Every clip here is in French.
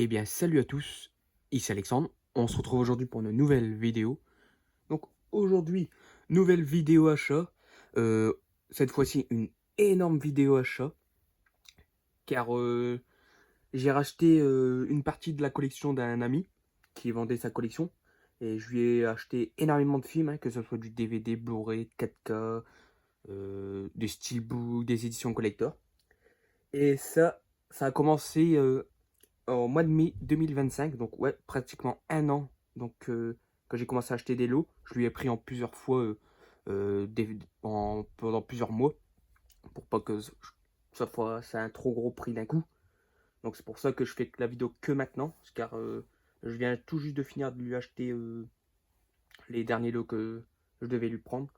Eh bien, salut à tous, ici Alexandre. On se retrouve aujourd'hui pour une nouvelle vidéo. Donc aujourd'hui, nouvelle vidéo achat. Cette fois-ci, une énorme vidéo achat. Car j'ai racheté une partie de la collection d'un ami qui vendait sa collection. Et je lui ai acheté énormément de films, que ce soit du DVD, Blu-ray, 4K, des steelbooks, des éditions collector. Et ça a commencé au mois de mai 2025, donc ouais, pratiquement un an. Donc quand j'ai commencé à acheter des lots, je lui ai pris en plusieurs fois, pendant plusieurs mois, pour pas que c'est un trop gros prix d'un coup. Donc c'est pour ça que je fais la vidéo que maintenant, car je viens tout juste de finir de lui acheter les derniers lots que je devais lui prendre.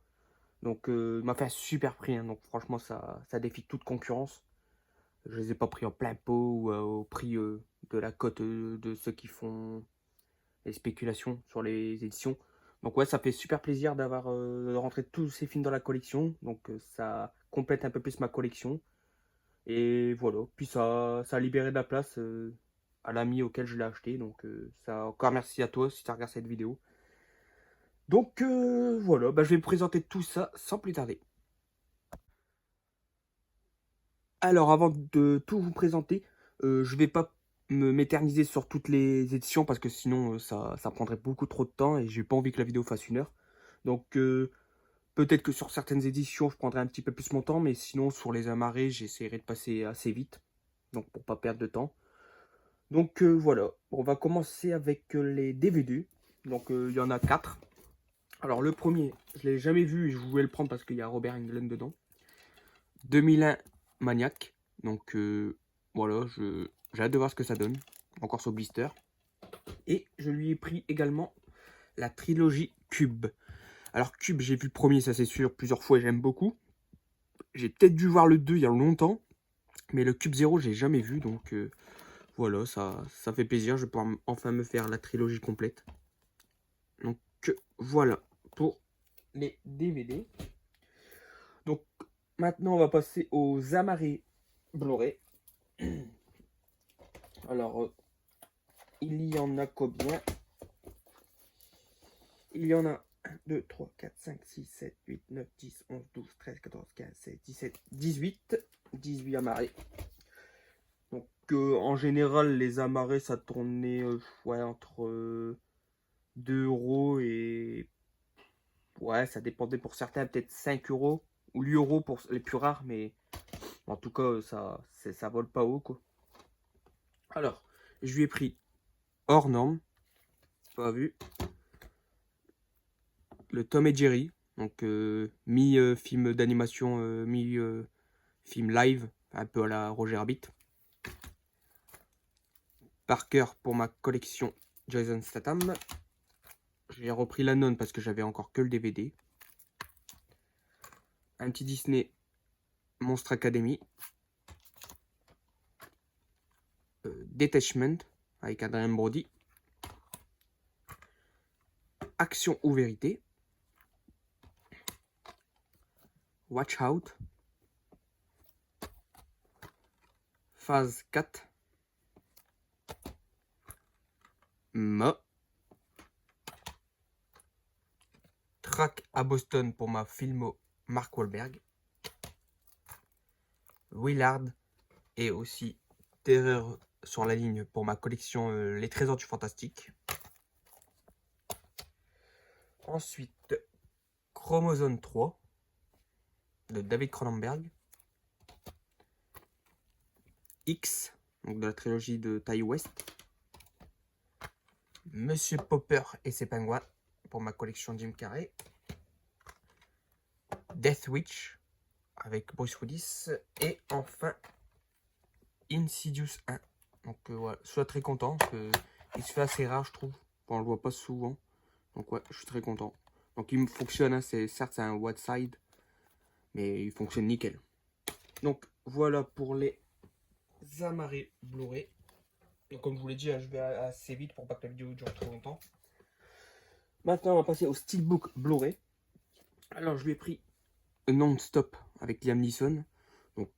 Donc il m'a fait un super prix, hein. Donc franchement ça défie toute concurrence. Je les ai pas pris en plein pot ou au prix de la cote de ceux qui font les spéculations sur les éditions. Donc ouais, ça fait super plaisir d'avoir de rentrer tous ces films dans la collection. Donc ça complète un peu plus ma collection. Et voilà. Puis ça a libéré de la place à l'ami auquel je l'ai acheté. Donc ça, encore merci à toi si tu regardes cette vidéo. Donc voilà, bah, je vais me présenter tout ça sans plus tarder. Alors avant de tout vous présenter, je vais pas m'éterniser sur toutes les éditions parce que sinon ça prendrait beaucoup trop de temps et j'ai pas envie que la vidéo fasse 1 heure. Donc peut-être que sur certaines éditions je prendrai un petit peu plus mon temps, mais sinon sur les amarrés j'essaierai de passer assez vite. Donc pour pas perdre de temps. Donc voilà, on va commencer avec les DVD. Donc il y en a 4. Alors le premier, je l'ai jamais vu et je voulais le prendre parce qu'il y a Robert Englund dedans. 2001 Maniac. Donc voilà, j'ai hâte de voir ce que ça donne. Encore sur blister. Et je lui ai pris également la trilogie Cube. Alors Cube, j'ai vu le premier, ça c'est sûr, plusieurs fois et j'aime beaucoup. J'ai peut-être dû voir le 2 il y a longtemps. Mais le Cube 0, j'ai jamais vu. Donc voilà, ça fait plaisir. Je vais pouvoir enfin me faire la trilogie complète. Donc voilà pour les DVD. Donc maintenant, on va passer aux amarrés Blu-ray. Alors, il y en a combien? Il y en a 1, 2, 3, 4, 5, 6, 7, 8, 9, 10, 11, 12, 13, 14, 15, 16, 17, 18. 18 amarrés. Donc, en général, les amarrés, ça tournait ouais, entre 2 euros et... Ouais, ça dépendait pour certains, peut-être 5 euros ou 8 euros pour les plus rares, mais en tout cas, ça vole pas haut, quoi. Alors, je lui ai pris hors norme, pas vu, le Tom et Jerry, donc mi-film d'animation, mi-film live, un peu à la Roger Rabbit. Parker pour ma collection Jason Statham. J'ai repris la nonne parce que j'avais encore que le DVD. Un petit Disney Monstre Academy. Detachment avec Adrien Brody. Action ou vérité. Watch Out. Phase 4. Ma. Track à Boston pour ma filmo Mark Wahlberg. Willard et aussi Terreur sur la ligne pour ma collection Les Trésors du Fantastique. Ensuite, Chromosome 3 de David Cronenberg. X, donc de la trilogie de Ty West. Monsieur Popper et ses pingouins pour ma collection Jim Carrey. Death Witch avec Bruce Willis. Et enfin, Insidious 1. Donc voilà, je suis très content parce que il se fait assez rare, je trouve. Bon, on le voit pas souvent. Donc ouais, je suis très content. Donc il fonctionne, hein, certes c'est un one side, mais il fonctionne nickel. Donc voilà pour les amarrés Blu-ray. Donc comme je vous l'ai dit, hein, je vais assez vite pour pas que la vidéo dure trop longtemps. Maintenant on va passer au Steelbook Blu-ray. Alors je lui ai pris Non-Stop avec Liam Neeson. Donc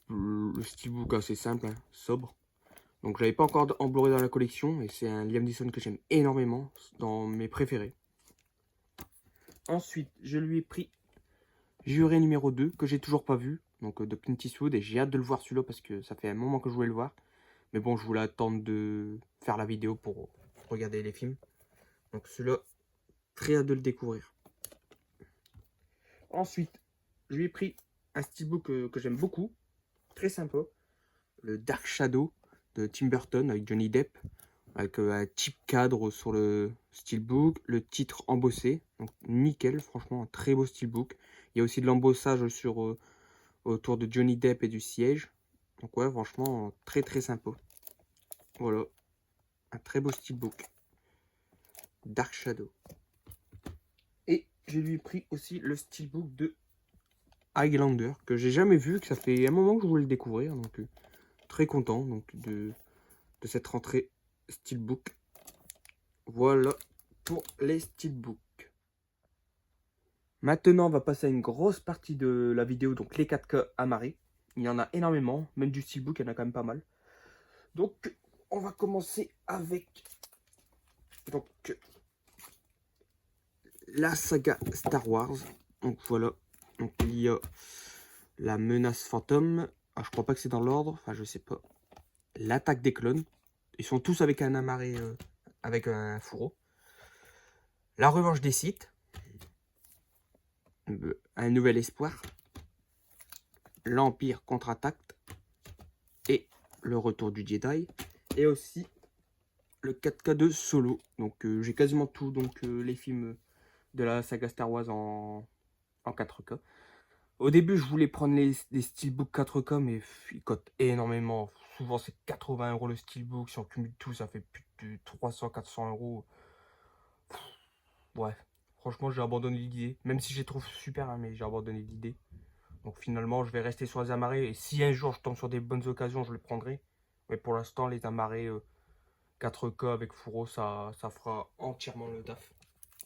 le Steelbook assez simple, hein, sobre. Donc j'avais pas encore en Blu-ray dans la collection. Et c'est un Liam Neeson que j'aime énormément. Dans mes préférés. Ensuite, je lui ai pris Juré numéro 2, que j'ai toujours pas vu. Donc de Clint Eastwood. Et j'ai hâte de le voir celui-là parce que ça fait un moment que je voulais le voir. Mais bon, je voulais attendre de faire la vidéo pour regarder les films. Donc celui-là, très hâte de le découvrir. Ensuite, je lui ai pris un steelbook que j'aime beaucoup. Très sympa. Le Dark Shadow de Tim Burton avec Johnny Depp. Avec un cheap cadre sur le steelbook. Le titre embossé. Donc nickel, franchement, un très beau steelbook. Il y a aussi de l'embossage sur autour de Johnny Depp et du siège. Donc ouais, franchement, très très sympa. Voilà. Un très beau steelbook. Dark Shadow. Et je lui ai pris aussi le steelbook de Highlander, que j'ai jamais vu, que ça fait un moment que je voulais le découvrir. Donc très content donc, de cette rentrée steelbook. Voilà pour les steelbooks. Maintenant, on va passer à une grosse partie de la vidéo, donc les 4K amarrés. Il y en a énormément, même du steelbook, il y en a quand même pas mal. Donc, on va commencer avec donc, la saga Star Wars. Donc voilà, donc il y a la menace fantôme. Ah, je crois pas que c'est dans l'ordre, enfin je sais pas. L'attaque des clones. Ils sont tous avec un amarré, avec un fourreau. La revanche des Sith. Un nouvel espoir. L'Empire contre-attaque. Et le retour du Jedi. Et aussi le 4K de Solo. Donc j'ai quasiment tout, donc les films de la saga Star Wars en 4K. Au début, je voulais prendre les steelbooks 4K, mais ils coûtent énormément. Souvent, c'est 80 € le steelbook. Si on cumule tout, ça fait plus de 300-400 €. Ouais, franchement, j'ai abandonné l'idée. Même si je les trouve super, hein, mais j'ai abandonné l'idée. Donc finalement, je vais rester sur les amarrés. Et si un jour je tombe sur des bonnes occasions, je les prendrai. Mais pour l'instant, les amarrés 4K avec fourreau, ça fera entièrement le taf.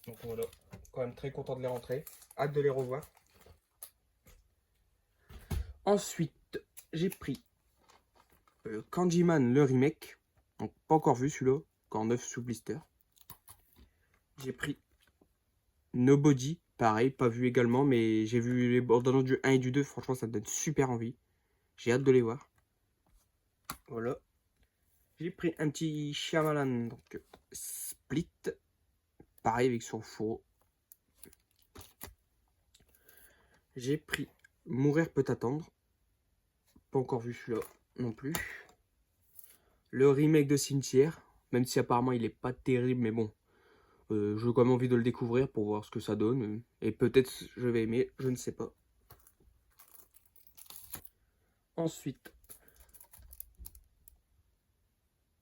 Donc voilà, quand même très content de les rentrer. Hâte de les revoir. Ensuite, j'ai pris Candyman le remake. Donc pas encore vu celui-là, encore neuf sous blister. J'ai pris Nobody, pareil, pas vu également, mais j'ai vu les bandes annonces du 1 et du 2, franchement ça me donne super envie. J'ai hâte de les voir. Voilà. J'ai pris un petit Shyamalan, donc Split, pareil avec son fourreau. J'ai pris Mourir peut attendre, pas encore vu celui-là non plus. Le remake de Cimetière, même si apparemment il est pas terrible, mais bon, j'ai quand même envie de le découvrir pour voir ce que ça donne. Et peut-être je vais aimer, je ne sais pas. Ensuite,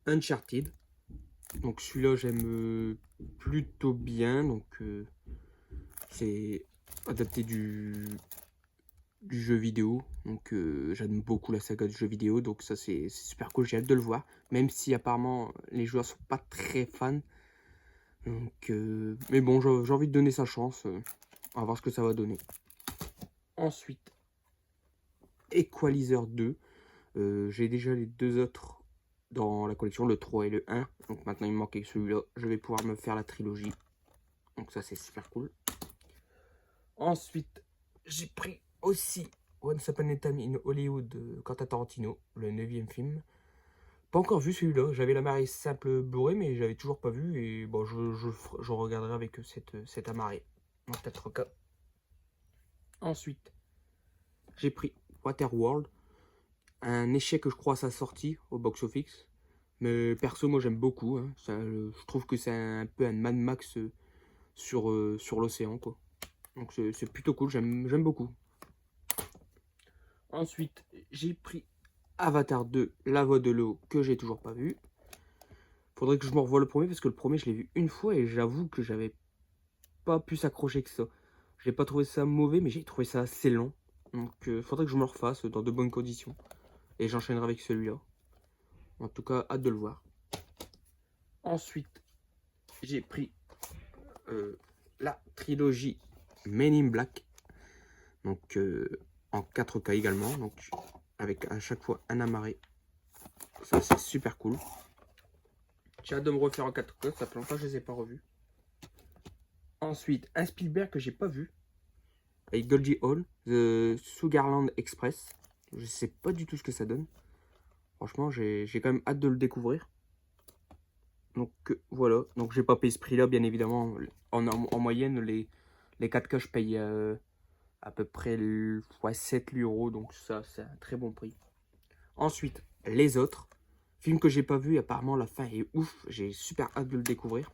Uncharted. Donc celui-là j'aime plutôt bien. Donc c'est adapté du jeu vidéo. Donc j'aime beaucoup la saga du jeu vidéo. Donc ça c'est super cool, j'ai hâte de le voir. Même si apparemment les joueurs sont pas très fans. Donc, mais bon, j'ai envie de donner sa chance. On va voir ce que ça va donner. Ensuite, Equalizer 2. J'ai déjà les deux autres dans la collection, le 3 et le 1. Donc maintenant, il me manquait celui-là. Je vais pouvoir me faire la trilogie. Donc ça, c'est super cool. Ensuite, j'ai pris aussi Once Upon a Time in Hollywood de Quentin Tarantino, le 9e film. Pas encore vu celui-là. J'avais la marée simple Blu-ray, mais j'avais toujours pas vu. Et bon, je regarderai avec cette amarrée en 4K. Ensuite, j'ai pris Waterworld. Un échec, je crois, à sa sortie au box-office. Mais perso, moi, j'aime beaucoup. Hein. Je trouve que c'est un peu un Mad Max sur l'océan, quoi. Donc, c'est plutôt cool. J'aime beaucoup. Ensuite, j'ai pris Avatar 2, La Voix de l'eau, que j'ai toujours pas vu. Faudrait que je me revoie le premier, parce que le premier, je l'ai vu une fois et j'avoue que j'avais pas pu s'accrocher que ça. Je n'ai pas trouvé ça mauvais, mais j'ai trouvé ça assez long. Donc, faudrait que je me le refasse dans de bonnes conditions. Et j'enchaînerai avec celui-là. En tout cas, hâte de le voir. Ensuite, j'ai pris la trilogie Men in Black. Donc, en 4K également. Donc, avec à chaque fois un amarré Ça, c'est super cool. J'ai hâte de me refaire en 4K. Ça fait longtemps que je les ai pas revus. Ensuite, un Spielberg que j'ai pas vu. Avec Goldie Hawn, The Sugarland Express. Je sais pas du tout ce que ça donne. Franchement, j'ai quand même hâte de le découvrir. Donc voilà, donc j'ai pas payé ce prix là bien évidemment. En moyenne les 4K je paye à peu près ouais, 7 euros, donc ça c'est un très bon prix. Ensuite, les autres films que j'ai pas vu, apparemment la fin est ouf, j'ai super hâte de le découvrir.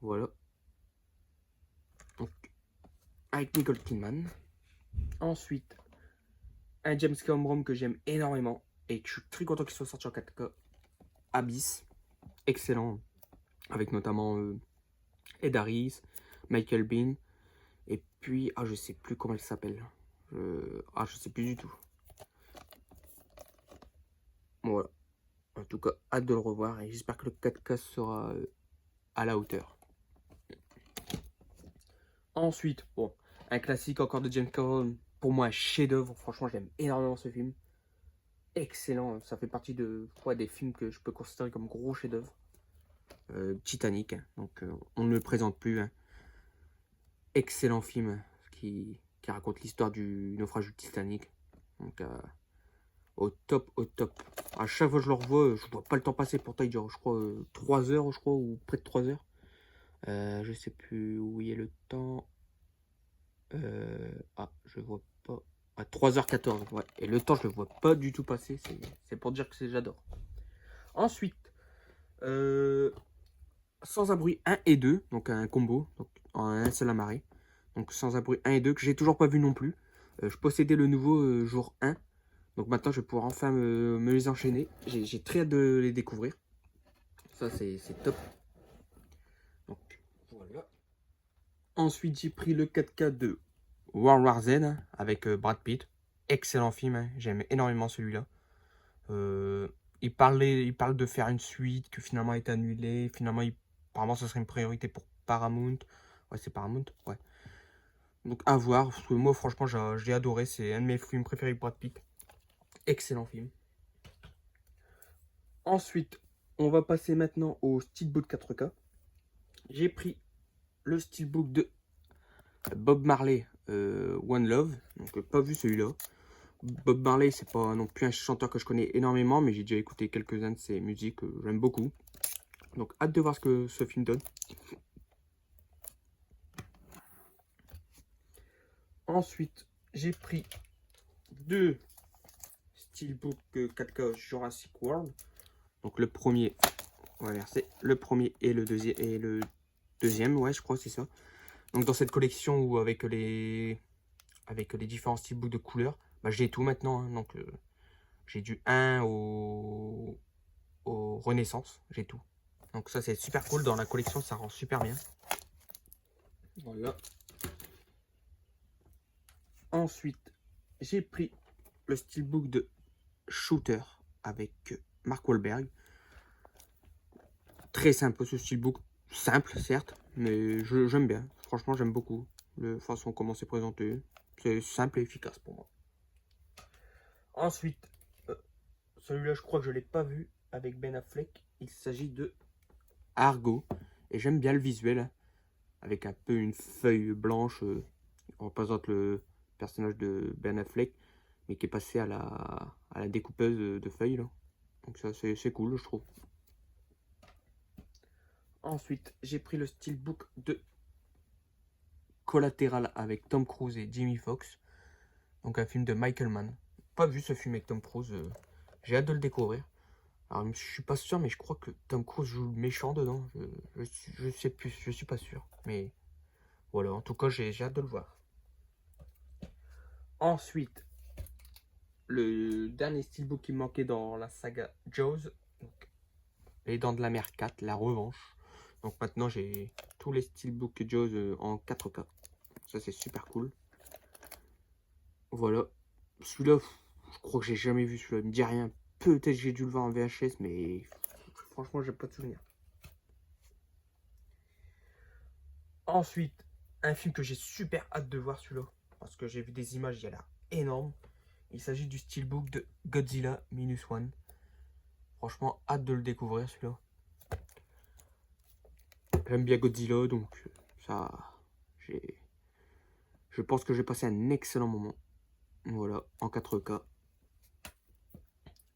Voilà. Donc avec Nicole Kidman. Ensuite, un James Cameron que j'aime énormément et que je suis très content qu'il soit sorti en 4K, Abyss. Excellent, avec notamment Ed Harris, Michael Bean, et puis, ah, je sais plus comment elle s'appelle. Je sais plus du tout. Voilà. En tout cas, hâte de le revoir, et j'espère que le 4K sera à la hauteur. Ensuite, bon, un classique encore de James Cameron, pour moi un chef-d'œuvre. Franchement, j'aime énormément ce film. Excellent, ça fait partie des films que je peux considérer comme gros chefs-d'œuvre. Titanic, hein. Donc on ne le présente plus, hein. Excellent film qui raconte l'histoire du naufrage du Titanic. Donc au top, au top. À chaque fois que je le revois, je vois pas le temps passer. Pourtant il dure, je crois, 3 heures, je crois, ou près de 3 heures. Je sais plus où il est le temps. Je vois pas. À 3h14, ouais. Et le temps, je le vois pas du tout passer. C'est pour dire que j'adore. Ensuite, Sans un bruit 1 et 2, donc un combo, donc en un seul amarré. Donc Sans un bruit 1 et 2, que j'ai toujours pas vu non plus. Je possédais le nouveau jour 1. Donc maintenant, je vais pouvoir enfin me les enchaîner. J'ai très hâte de les découvrir. Ça, c'est top. Donc voilà. Ensuite, j'ai pris le 4K de World War Z avec Brad Pitt. Excellent film, hein. J'aime énormément celui-là. Il parle de faire une suite que finalement a été annulée. Finalement, apparemment, ça serait une priorité pour Paramount. Ouais, c'est Paramount, ouais. Donc à voir. Parce que moi, franchement, j'ai adoré. C'est un de mes films préférés de Brad Pitt. Excellent film. Ensuite, on va passer maintenant au Steelbook 4K. J'ai pris le Steelbook de Bob Marley, One Love. Donc pas vu celui-là. Bob Marley, c'est pas non plus un chanteur que je connais énormément, mais j'ai déjà écouté quelques-uns de ses musiques, j'aime beaucoup. Donc hâte de voir ce que ce film donne. Ensuite, j'ai pris deux Steelbook 4K Jurassic World. Donc le premier, on va verser le premier et le deuxième, ouais, je crois c'est ça. Donc dans cette collection où avec les différents steelbooks de couleurs, bah, j'ai tout maintenant, hein. Donc j'ai du 1 au Renaissance, j'ai tout. Donc ça c'est super cool, dans la collection ça rend super bien. Voilà. Ensuite, j'ai pris le steelbook de Shooter avec Mark Wahlberg. Très simple ce steelbook, simple certes, mais j'aime bien. Franchement j'aime beaucoup la façon comment c'est présenté. C'est simple et efficace pour moi. Ensuite, celui-là je crois que je ne l'ai pas vu avec Ben Affleck. Il s'agit de Argo. Et j'aime bien le visuel, avec un peu une feuille blanche. On représente le personnage de Ben Affleck, mais qui est passé à la découpeuse de feuilles. Là. Donc ça, c'est cool, je trouve. Ensuite, j'ai pris le steelbook de Collateral avec Tom Cruise et Jamie Foxx. Donc un film de Michael Mann. Pas vu ce film avec Tom Cruise. J'ai hâte de le découvrir. Alors, je suis pas sûr, mais je crois que Tom Cruise joue le méchant dedans. Je sais plus, je suis pas sûr. Mais voilà, en tout cas, j'ai hâte de le voir. Ensuite, le dernier steelbook qui me manquait dans la saga Jaws, donc, Les Dents de la Mer 4, la revanche. Donc maintenant, j'ai tous les steelbooks Jaws en 4K. Ça, c'est super cool. Voilà. Celui-là, je crois que j'ai jamais vu celui-là. Il me dit rien. Peut-être que j'ai dû le voir en VHS, mais franchement, j'ai pas de souvenir. Ensuite, un film que j'ai super hâte de voir celui-là. Parce que j'ai vu des images, il a l'air énorme. Il s'agit du steelbook de Godzilla Minus One. Franchement, hâte de le découvrir celui-là. J'aime bien Godzilla, donc ça, je pense que j'ai passé un excellent moment. Voilà, en 4K.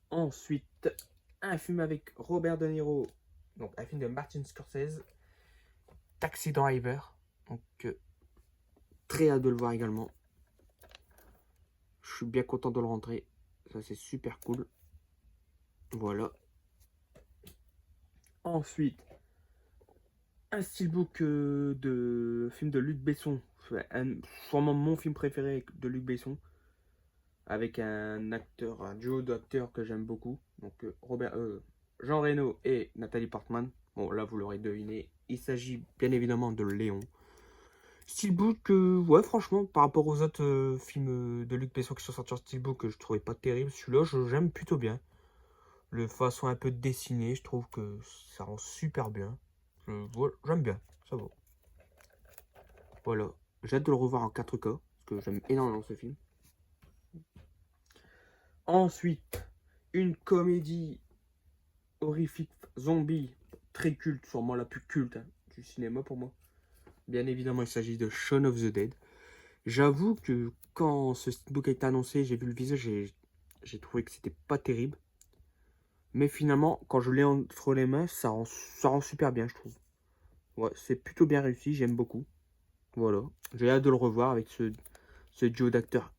Ensuite, un film avec Robert De Niro, donc un film de Martin Scorsese, Taxi Driver. Donc, très hâte de le voir également. Je suis bien content de le rentrer. Ça, c'est super cool. Voilà. Ensuite, un steelbook de film de Luc Besson. Sûrement mon film préféré de Luc Besson. Avec un duo d'acteurs que j'aime beaucoup. Donc Jean Reno et Nathalie Portman. Bon, là, vous l'aurez deviné. Il s'agit bien évidemment de Léon. Steelbook, ouais, franchement, par rapport aux autres films de Luc Besson qui sont sortis en Steelbook, je trouvais pas terrible. Celui-là, j'aime plutôt bien. Le façon un peu dessinée, je trouve que ça rend super bien. J'aime bien, ça va. Voilà, j'ai hâte de le revoir en 4K, parce que j'aime énormément ce film. Ensuite, une comédie horrifique zombie, très culte, sûrement la plus culte du cinéma pour moi. Bien évidemment, il s'agit de Shaun of the Dead. J'avoue que quand ce steelbook a été annoncé, j'ai vu le visage et j'ai trouvé que c'était pas terrible. Mais finalement, quand je l'ai entre les mains, ça rend super bien, je trouve. Ouais, c'est plutôt bien réussi, j'aime beaucoup. Voilà, j'ai hâte de le revoir avec ce duo d'acteurs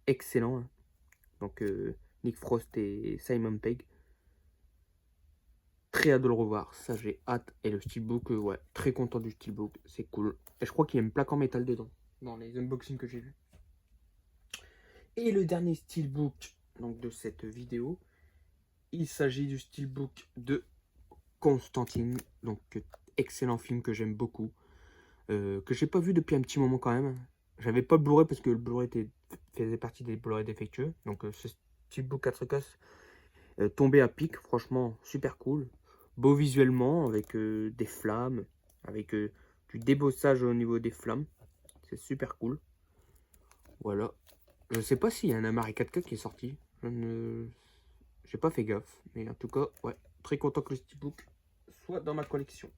excellent. Hein. Donc, Nick Frost et Simon Pegg. Très hâte de le revoir, ça j'ai hâte. Et le steelbook, ouais, très content du steelbook, c'est cool. Et je crois qu'il y a une plaque en métal dedans, dans les unboxings que j'ai vus. Et le dernier steelbook donc, de cette vidéo, il s'agit du steelbook de Constantine. Donc, excellent film que j'aime beaucoup. Que j'ai pas vu depuis un petit moment quand même. J'avais pas le Blu-ray parce que le Blu-ray faisait partie des Blu-ray défectueux. Donc, ce steelbook 4K tombé à pic, franchement, super cool. Beau visuellement, avec des flammes, avec du débossage au niveau des flammes. C'est super cool. Voilà. Je sais pas s'il y a un Amari 4K qui est sorti. J'ai pas fait gaffe. Mais en tout cas, ouais, très content que le steelbook soit dans ma collection.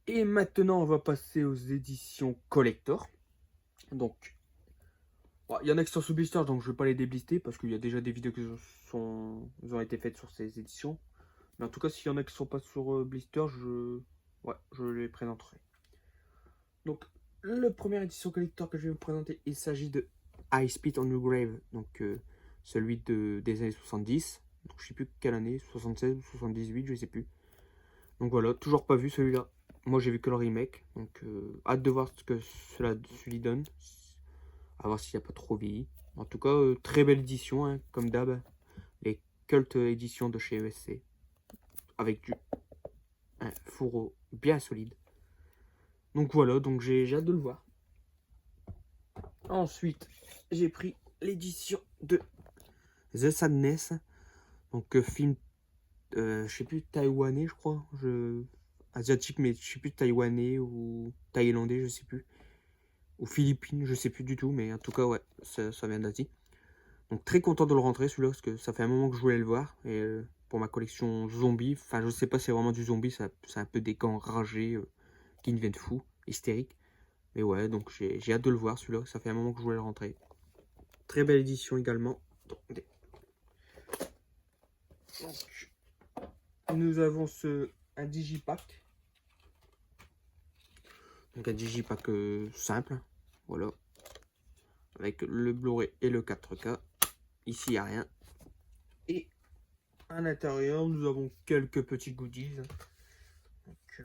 Et maintenant, on va passer aux éditions collector. Donc, il y en a qui sont sous blister, donc je vais pas les déblister parce qu'il y a déjà des vidéos qui ont été faites sur ces éditions. Mais en tout cas, s'il y en a qui sont pas sur blister, je les présenterai. Donc, le première édition collector que je vais vous présenter, il s'agit de I Spit on Your Grave, donc celui des années 70. Donc, je sais plus quelle année, 76 ou 78, je sais plus. Donc voilà, toujours pas vu celui-là. Moi, j'ai vu que le remake, donc hâte de voir ce que celui donne. À voir s'il n'y a pas trop vieilli. En tout cas, très belle édition, hein, comme d'hab. Les Cult éditions de chez ESC. Avec un fourreau bien solide. Donc voilà, donc j'ai hâte de le voir. Ensuite, j'ai pris l'édition de The Sadness. Donc film, je sais plus, taïwanais, je crois. Asiatique, mais je sais plus, taïwanais ou thaïlandais, je sais plus. Ou philippines, je sais plus du tout. Mais en tout cas, ouais, ça vient d'Asie. Donc très content de le rentrer celui-là, parce que ça fait un moment que je voulais le voir. Et pour ma collection zombie, enfin je sais pas si c'est vraiment du zombie, c'est un peu des gants ragés qui me viennent fous, hystériques. Mais ouais, donc j'ai hâte de le voir celui-là, ça fait un moment que je voulais le rentrer. Très belle édition également. Attendez. Donc, nous avons un digipack. Donc un digipack simple, voilà. Avec le Blu-ray et le 4K. Ici, il n'y a rien. Et à l'intérieur, nous avons quelques petits goodies. Donc,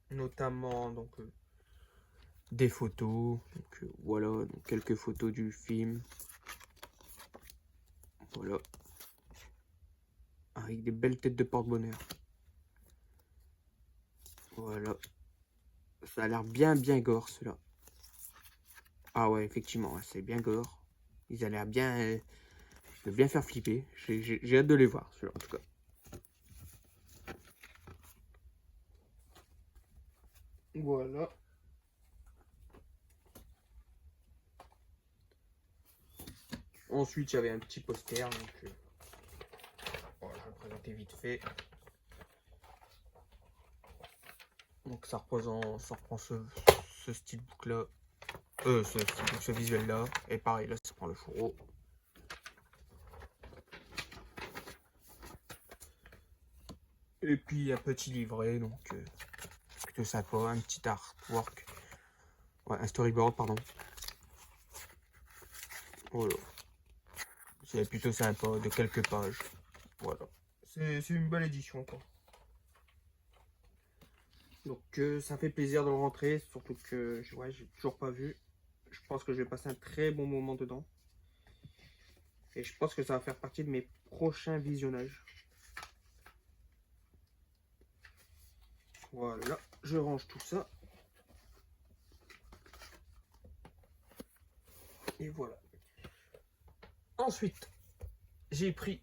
notamment donc, des photos. Donc, voilà, donc, quelques photos du film. Voilà. Avec des belles têtes de porte-bonheur. Voilà. Ça a l'air bien gore, ceux-là. Ah ouais, effectivement, c'est bien gore. Ils ont l'air de bien faire flipper. J'ai hâte de les voir, ceux-là, en tout cas. Voilà. Ensuite, j'avais un petit poster. Donc, voilà, je vais le présenter vite fait. Donc ça reprend ce steelbook là. Ce visuel là. Et pareil, là, ça prend le fourreau. Et puis un petit livret, donc plutôt sympa, un petit artwork. Ouais, un storyboard, pardon. Voilà. C'est plutôt sympa, de quelques pages. Voilà. C'est une belle édition, quoi. Donc ça fait plaisir de le rentrer, surtout que ouais, j'ai toujours pas vu. Je pense que je vais passer un très bon moment dedans. Et je pense que ça va faire partie de mes prochains visionnages. Voilà, je range tout ça. Et voilà. Ensuite, j'ai pris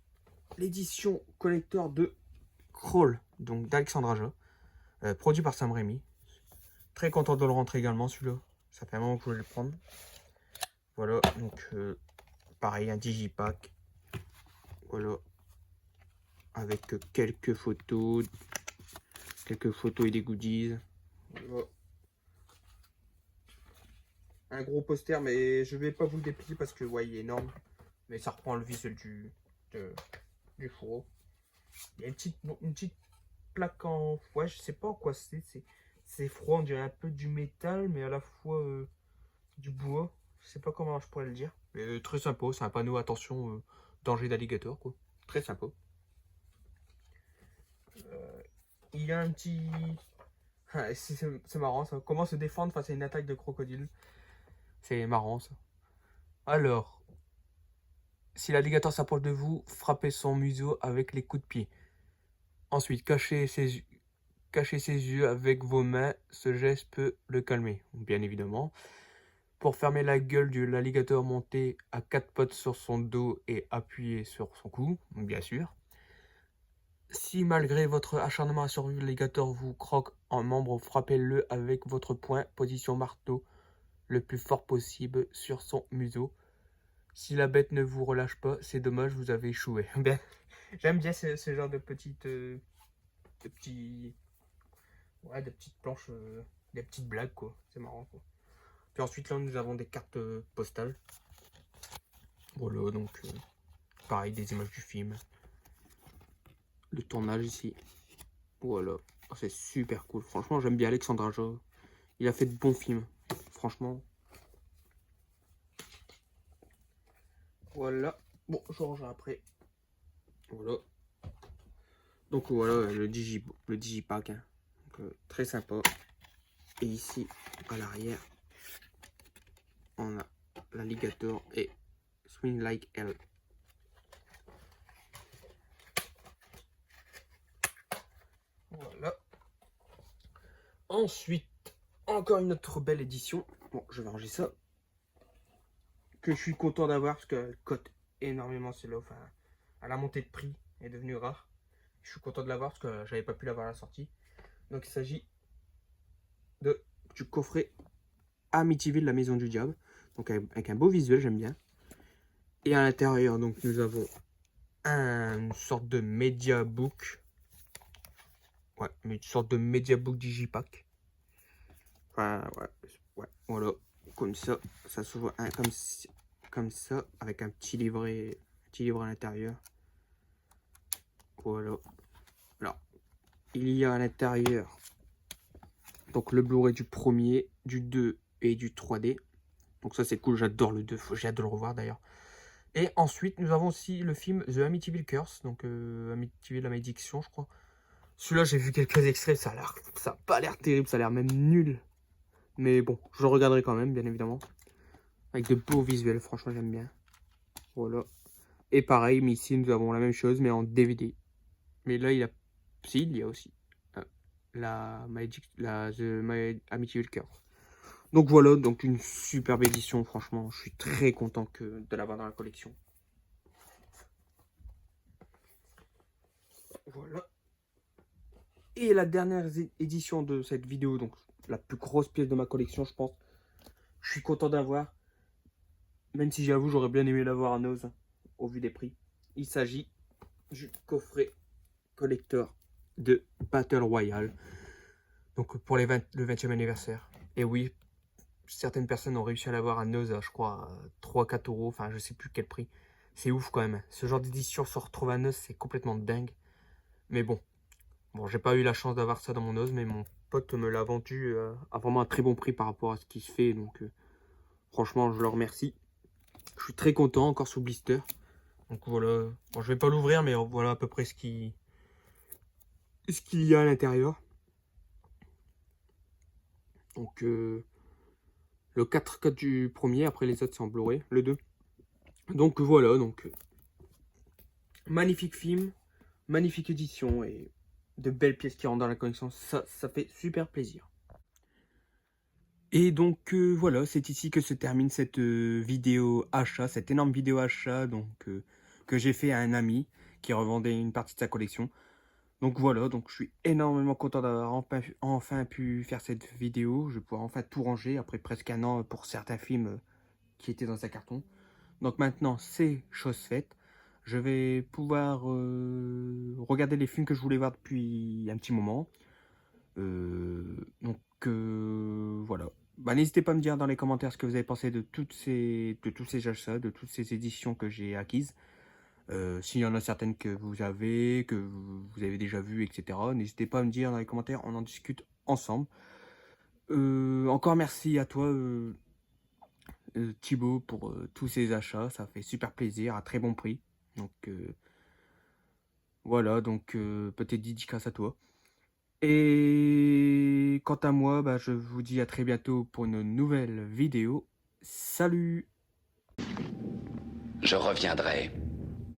l'édition collector de Crawl, donc d'Alexandre Aja, produit par Sam Raimi. Très content de le rentrer également, celui-là. Ça fait un moment que je voulais le prendre. Voilà, donc pareil, un digipack. Voilà. Avec quelques photos et des goodies. Voilà. Un gros poster, mais je vais pas vous le déplier parce que ouais, il est énorme. Mais ça reprend le visuel du fourreau. Il y a une petite plaque en... Ouais, je sais pas en quoi c'est. C'est froid, on dirait un peu du métal, mais à la fois du bois. Je sais pas comment je pourrais le dire. Mais très sympa, c'est un panneau attention, danger d'alligator, quoi. Très sympa. Il y a un petit... Ah, c'est marrant ça. Comment se défendre face à une attaque de crocodile. C'est marrant ça. Alors, si l'alligator s'approche de vous, frappez son museau avec les coups de pied. Ensuite, cachez ses yeux avec vos mains. Ce geste peut le calmer, bien évidemment. Pour fermer la gueule de l'alligator, montez à 4 pattes sur son dos et appuyez sur son cou, bien sûr. Si malgré votre acharnement à survivre, l'alligator vous croque en membre, frappez-le avec votre poing, position marteau, le plus fort possible sur son museau. Si la bête ne vous relâche pas, c'est dommage, vous avez échoué. Bien, j'aime bien ce genre de petites, de petites planches, des petites blagues quoi. C'est marrant quoi. Puis ensuite là nous avons des cartes postales. Voilà donc pareil des images du film. Le tournage ici. Voilà. Oh, c'est super cool. Franchement j'aime bien Alexandre Aja. Il a fait de bons films. Franchement. Voilà. Bon, je rangerai après. Voilà. Donc voilà le digipack. Hein. Donc, très sympa. Et ici, à l'arrière, on a l'alligator et Swing Like Hell. Voilà. Ensuite, encore une autre belle édition. Bon, je vais ranger ça. Que je suis content d'avoir parce qu'elle cote énormément celle-là. Enfin, à la montée de prix est devenue rare. Je suis content de l'avoir parce que j'avais pas pu l'avoir à la sortie. Donc il s'agit du coffret Amityville, la maison du diable. Donc avec un beau visuel, j'aime bien. Et à l'intérieur, donc nous avons une sorte de media book. Ouais, mais une sorte de media book digipack. Enfin, ouais, voilà. Comme ça s'ouvre comme ça, avec un petit livret à l'intérieur. Voilà. Alors, il y a à l'intérieur donc le Blu-ray du premier, du 2 et du 3D. Donc ça c'est cool, j'adore le 2, j'ai hâte de le revoir d'ailleurs. Et ensuite nous avons aussi le film The Amityville Curse, donc Amityville la malédiction je crois. Celui-là j'ai vu quelques extraits, ça a pas l'air terrible, ça a l'air même nul. Mais bon, je le regarderai quand même bien évidemment. Avec de beaux visuels, franchement j'aime bien. Voilà. Et pareil, mais ici nous avons la même chose mais en DVD. Mais là il y a aussi The Amityville Curse. Donc voilà, donc une superbe édition, franchement, je suis très content de l'avoir dans la collection. Voilà. Et la dernière édition de cette vidéo, donc la plus grosse pièce de ma collection, je pense. Je suis content d'avoir Même si j'avoue, j'aurais bien aimé l'avoir à Noz, au vu des prix. Il s'agit du coffret collector de Battle Royale. Donc pour le 20e anniversaire. Et oui, certaines personnes ont réussi à l'avoir à Noz, je crois, à 3-4 euros. Enfin, je sais plus quel prix. C'est ouf quand même. Ce genre d'édition se retrouve à Noz, c'est complètement dingue. Mais bon, j'ai pas eu la chance d'avoir ça dans mon Noz, mais mon pote me l'a vendu à vraiment un très bon prix par rapport à ce qui se fait. Donc franchement, je le remercie. Je suis très content, encore sous blister. Donc voilà, bon, je vais pas l'ouvrir, mais voilà à peu près ce qu'il y a à l'intérieur. Donc le 4K du premier, après les autres c'est en Blu-ray, le 2. Donc voilà, donc magnifique film, magnifique édition et de belles pièces qui rentrent dans la collection, ça fait super plaisir. Et donc voilà, c'est ici que se termine cette vidéo achat, cette énorme vidéo achat donc, que j'ai fait à un ami qui revendait une partie de sa collection. Donc voilà, donc je suis énormément content d'avoir enfin pu faire cette vidéo. Je vais pouvoir enfin tout ranger après presque un an pour certains films qui étaient dans un carton. Donc maintenant, c'est chose faite. Je vais pouvoir regarder les films que je voulais voir depuis un petit moment. Donc voilà. Bah, n'hésitez pas à me dire dans les commentaires ce que vous avez pensé de tous ces achats, de toutes ces éditions que j'ai acquises. S'il y en a certaines que vous avez déjà vues, etc. N'hésitez pas à me dire dans les commentaires, on en discute ensemble. Encore merci à toi Thibaut pour tous ces achats, ça fait super plaisir, à très bon prix. Donc voilà, donc peut-être dédicace à toi. Et quant à moi, bah, je vous dis à très bientôt pour une nouvelle vidéo. Salut! Je reviendrai.